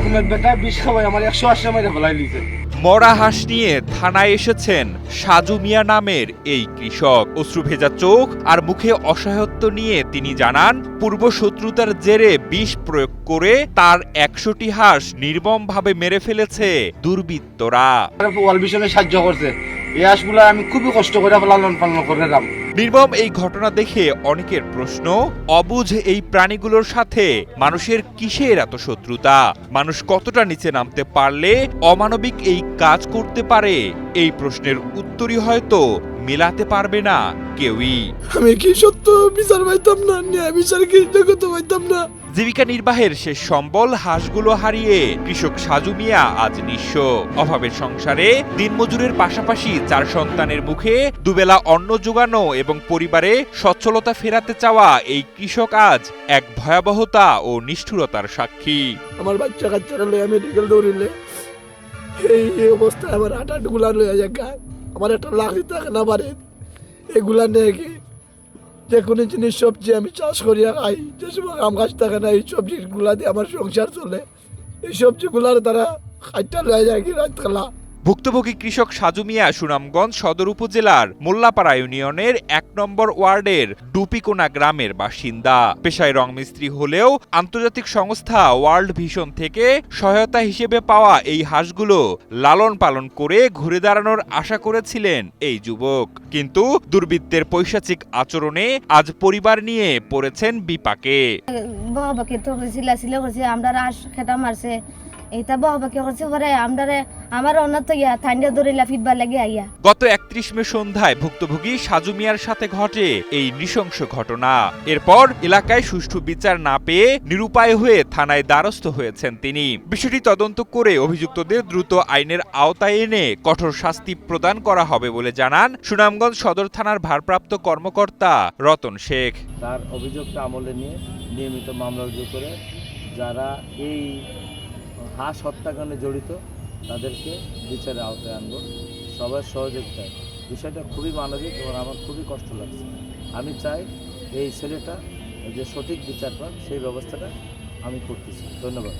রকমের বেটা বিষ খাওয়াই আমার 180 মাইরে ফেলাই লিছে। মরা হাঁস নিয়ে থানায় এসেছেন সাজু মিয়া নামের এই কৃষক। অশ্রুভেজা চোখ আর মুখে অসহায়ত্ব নিয়ে তিনি জানান, পূর্ব শত্রুতার জেরে বিষ প্রয়োগ করে তার 100টি হাঁস নির্মমভাবে মেরে ফেলেছে দুর্বৃত্তরা। ওয়াল ভিশনে সাহায্য করছে। এই হাঁসগুলা আমি খুবই কষ্ট করে লালন পালন করে রাম। নির্মম এই ঘটনা দেখে অনেকের প্রশ্ন, অবুঝ এই প্রাণীগুলোর সাথে মানুষের কিসের এত শত্রুতা? মানুষ কতটা নিচে নামতে পারলে অমানবিক এই কাজ করতে পারে? এই প্রশ্নের উত্তরই হয়তো মেলাতে পারবে না কেউই। আমি কি সত্য বিচার পাইতাম না, ন্যায় বিচার কি জগতে পাইতাম না। জীবিকা নির্বাহের শেষ সম্বল হাঁসগুলো হারিয়ে কৃষক সাজু মিয়া আজ নিঃস্ব। অভাবের সংসারে দিনমজুরের পাশাপাশি 4 সন্তানের মুখে দুবেলা অন্ন জোগানো এবং পরিবারে সচ্ছলতা ফেরাতে চাওয়া এই কৃষক আজ এক ভয়াবহতা ও নিষ্ঠুরতার সাক্ষী। আমার বাচ্চা কাচ্চারা লইয়া মেডিকেল দৌড়িলে এই অবস্থায় আমার 8 গুলা লইয়া যায়। আমার একটা লাখি থাকে না বাড়ি, এগুলা নিয়ে কি যে কোনো জিনিস সবজি আমি চাষ করিয়া খাই। যে সময় আম গাছ থাকে না, এই সবজিগুলা দিয়ে আমার সংসার চলে। এই সবজিগুলার দ্বারা খাইটা লইয়া যায় কি রাত খেলা। ভুক্তভোগী কৃষক সাজু মিয়া সুনামগঞ্জ সদর উপজেলার মোল্লাপাড়া ইউনিয়নের 1 নম্বর ওয়ার্ডের ডুপিকোনা গ্রামের বাসিন্দা। পেশায় রংমিস্ত্রি হলেও আন্তর্জাতিক সংস্থা ওয়ার্ল্ড ভিশন থেকে সহায়তা হিসেবে পাওয়া এই হাঁসগুলো লালন পালন করে ঘুরে দাঁড়ানোর আশা করেছিলেন এই যুবক। কিন্তু দুর্বৃত্তের পৈশাচিক আচরণে আজ পরিবার নিয়ে পড়েছেন বিপাকে। বাবাকে তো ছিল আমরা হাঁস খেতা মারছে, এইটা বাবাকে করছে পরে আমার অন্যত ইয়া ঠান্ডা ধরিলা ফিটবার লাগে আইয়া। গত 31 মে সন্ধ্যায় ভুক্তভোগী সাজু মিয়ার সাথে ঘটে এই নৃশংস ঘটনা। এরপর এলাকায় সুষ্ঠু বিচার না পেয়ে নিরুপায় হয়ে থানায় দ্বারস্থ হয়েছেন তিনি। বিষয়টি তদন্ত করে অভিযুক্তদের দ্রুত আইনের আওতায় এনে কঠোর শাস্তি প্রদান করা হবে বলে জানান সুনামগঞ্জ সদর থানার ভারপ্রাপ্ত কর্মকর্তা রতন শেখ। তার অভিযোগটা আমলে নিয়ে নিয়মিত মামলা রুজু করে যারা এই হাঁস হত্যাকাণ্ডে জড়িত তাদেরকে বিচারের আওতায় আনবো সবার সহযোগিতায়। বিষয়টা খুবই মানবিক এবং আমার খুবই কষ্ট লাগছে। আমি চাই এই ছেলেটা যে সঠিক বিচার পাক সেই ব্যবস্থাটা আমি করতেছি। ধন্যবাদ।